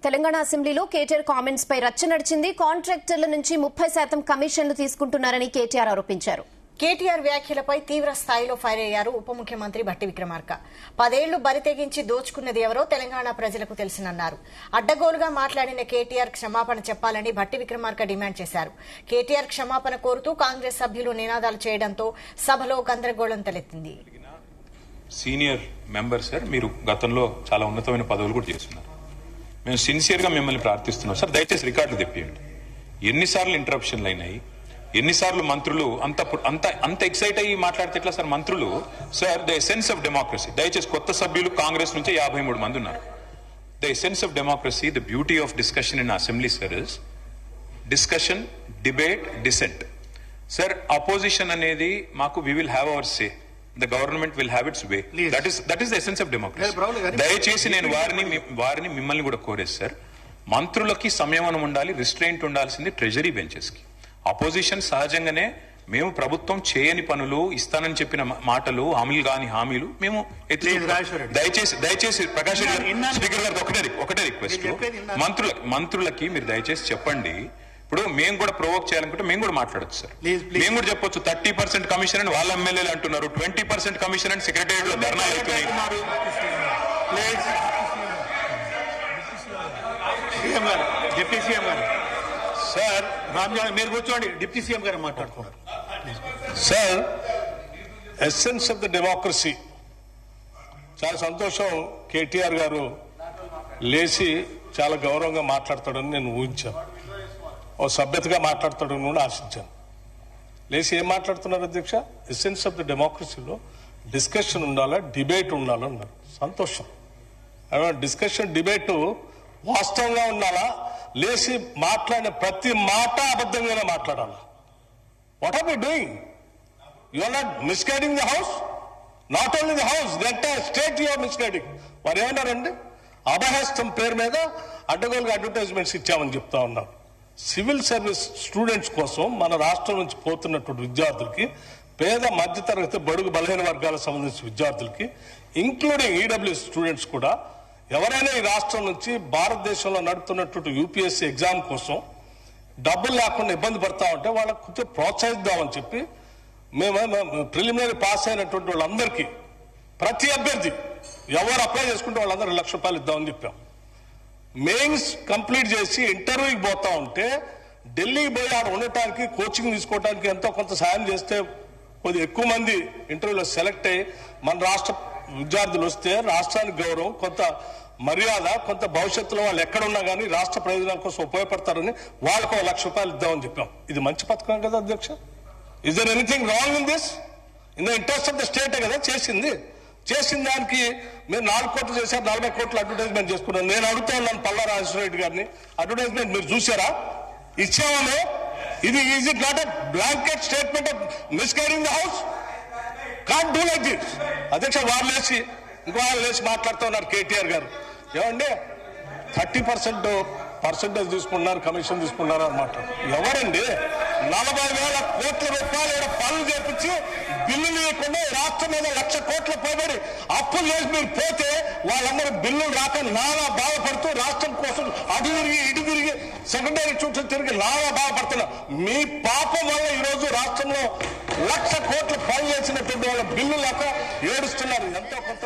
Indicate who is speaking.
Speaker 1: తెలంగాణ అసెంబ్లీలో కేటీఆర్ కామెంట్స్ పై రచ్చ నడిచింది. కాంట్రాక్టర్ల నుంచి 30% కమిషన్లు తీసుకుంటున్నారని కేటీఆర్ ఆరోపించారు.
Speaker 2: కేటీఆర్ వ్యాఖ్యలపై తీవ్ర స్థాయిలో ఫైర్ అయ్యారు ఉప ముఖ్యమంత్రి భట్టి విక్రమార్క. 10 ఏళ్లు బరితెగించి దోచుకున్నది ఎవరో తెలంగాణ ప్రజలకు తెలుసునన్నారు. అడ్డగోలుగా మాట్లాడిన కేటీఆర్ క్షమాపణ చెప్పాలని భట్టి విక్రమార్క డిమాండ్ చేశారు. కేటీఆర్ క్షమాపణ కోరుతూ కాంగ్రెస్ సభ్యులు నినాదాలు చేయడంతో సభలో గందరగోళం తలెత్తింది.
Speaker 3: సీనియర్ మెంబర్ సార్, మీరు గతంలో చాలా ఉన్నతమైన పదవులు కూడా చేస్తున్నారు. మేము సిన్సియర్గా మిమ్మల్ని ప్రార్థిస్తున్నాం సార్, దయచేసి రికార్డులు తెప్పియండి. ఎన్నిసార్లు ఇంటరప్షన్లు అయినాయి, ఎన్నిసార్లు మంత్రులు అంత ఎక్సైట్ అయ్యి మాట్లాడితే ఎట్లా సార్? మంత్రులు sir, the essence of democracy, దయచేసి కొత్త సభ్యులు కాంగ్రెస్ నుంచి 53 మంది ఉన్నారు. The essence of democracy, the beauty of discussion in assembly sir is discussion, debate, dissent. Sir, opposition అనేది మాకు we will have our say, the government will have its way. That is the essence of democracy. దయచేసి నేను వారిని మిమ్మల్ని కూడా కోరేది sir, మంత్రులకి సంయమనం ఉండాలి, రిస్ట్రెయింట్ ఉండాల్సింది ట్రెజరీ బెంచెస్ కి. అపోజిషన్ సహజంగానే మేము ప్రభుత్వం చేయని పనులు, ఇస్తానని చెప్పిన మాటలు, హామీలు మేము దయచేసి ప్రకాష్ స్పీకర్ గారికి ఒకటే రిక్వెస్ట్, మంత్రులకి మీరు దయచేసి చెప్పండి. ఇప్పుడు మేము కూడా ప్రొవోక్ చేయాలనుకుంటే మేము కూడా మాట్లాడచ్చు సార్. మేము కూడా చెప్పొచ్చు 30% కమిషన్ అని వాళ్ళ ఎమ్మెల్యేలు అంటున్నారు, 20% కమిషన్ అని సెక్రటేరియట్ లో ధర్నా అవుతున్నాయి.
Speaker 4: సార్ రామ్జాన్ మీరు కూర్చోండి, డిప్యూటీ సీఎం గారు మాట్లాడుతున్నారు.
Speaker 5: Sir, essence of the democracy, చాలా సంతోషం. కేటీఆర్ గారు లేచి చాలా గౌరవంగా మాట్లాడతాడని నేను ఊహించాను, ఓ సభ్యతగా మాట్లాడతాడని కూడా ఆశించాను. లేచి ఏం మాట్లాడుతున్నారు అధ్యక్ష? ఎసెన్స్ ఆఫ్ ద డెమోక్రసీలో డిస్కషన్ ఉండాలా, డిబేట్ ఉండాలా అన్నారు. సంతోషం. డిస్కషన్, డిబేట్ వాస్తవంగా ఉండాలా, లేచి మాట్లాడిన ప్రతి మాట అబద్ధంగానే మాట్లాడాలా. What are we doing? You are not misguiding the house, not only the house, the entire state you are misguiding. వారు ఏమన్నారండి? అభయహస్తం పేరు మీద అడ్డగోలుగా అడ్వర్టైజ్మెంట్స్ ఇచ్చామని చెప్తా ఉన్నారు. సివిల్ సర్వీస్ స్టూడెంట్స్ కోసం మన రాష్ట్రం నుంచి పోతున్నటువంటి విద్యార్థులకి, పేద మధ్యతరగతి బడుగు బలహీన వర్గాలకు సంబంధించిన విద్యార్థులకి, ఇంక్లూడింగ్ ఈడబ్ల్యూఎస్ స్టూడెంట్స్ కూడా, ఎవరైనా ఈ రాష్ట్రం నుంచి భారతదేశంలో నడుపుతున్నటువంటి యూపీఎస్సీ ఎగ్జామ్ కోసం డబ్బులు లేకుండా ఇబ్బంది పడతా ఉంటే వాళ్ళకు కొంచెం ప్రోత్సహిద్దామని చెప్పి మేము ప్రిలిమినరీ పాస్ అయినటువంటి వాళ్ళందరికీ, ప్రతి అభ్యర్థి ఎవరు అప్లై చేసుకుంటే వాళ్ళందరూ ₹1,00,000 ఇద్దామని చెప్పాం. మెయిన్స్ కంప్లీట్ చేసి ఇంటర్వ్యూకి పోతా ఉంటే ఢిల్లీకి పోయి ఆడ ఉండటానికి, కోచింగ్ తీసుకోవడానికి ఎంతో కొంత సాయం చేస్తే కొద్ది ఎక్కువ మంది ఇంటర్వ్యూలో సెలెక్ట్ అయ్యి మన రాష్ట్ర విద్యార్థులు వస్తే రాష్ట్రానికి గౌరవం, కొంత మర్యాద, కొంత భవిష్యత్తులో వాళ్ళు ఎక్కడున్నా కానీ రాష్ట్ర ప్రయోజనాల కోసం ఉపయోగపడతారని వాళ్ళకు ₹1,00,000 ఇద్దామని చెప్పాం. ఇది మంచి పథకం కదా అధ్యక్ష? Is there anything wrong in this? In the interest of the స్టేటే కదా చేసిన దానికి మీరు 4 కోట్లు చేశారు, 40 కోట్లు అడ్వర్టైజ్మెంట్ చేసుకున్నారు. నేను అడుగుతా ఉన్నాను పల్లా రాజేశ్వరరెడ్డి గారిని, అడ్వర్టైజ్మెంట్ మీరు చూసారా? ఇచ్చామో? ఇది is it not a blanket statement of misguiding the house? Can't do like this. అధ్యక్ష, వాళ్ళు లేచి మాట్లాడుతూ ఉన్నారు కేటీఆర్ గారు. ఏమండి 30% పర్సెంటేజ్ తీసుకున్నారు, కమిషన్ తీసుకున్నారు అన్నమాట. ఎవరండి 40,000 కోట్ల రూపాయలు పనులు చేపించి బిల్లులు ఇవ్వకుండా రాష్ట్రం మీద 1,00,000 కోట్ల పైబడి అప్పులు చేసి మీరు పోతే వాళ్ళందరూ బిల్లులు రాక నానా బాధపడుతూ రాష్ట్రం కోసం అటు తిరిగి ఇటు తిరిగి సెకండరీ చుట్టూ తిరిగి నానా బాధపడుతున్నారు. మీ పాపం వల్ల ఈరోజు రాష్ట్రంలో 1,00,000 కోట్ల పనులు చేసినటువంటి వాళ్ళ బిల్లు లేక ఏడుస్తున్నారు. ఎంతో కొంత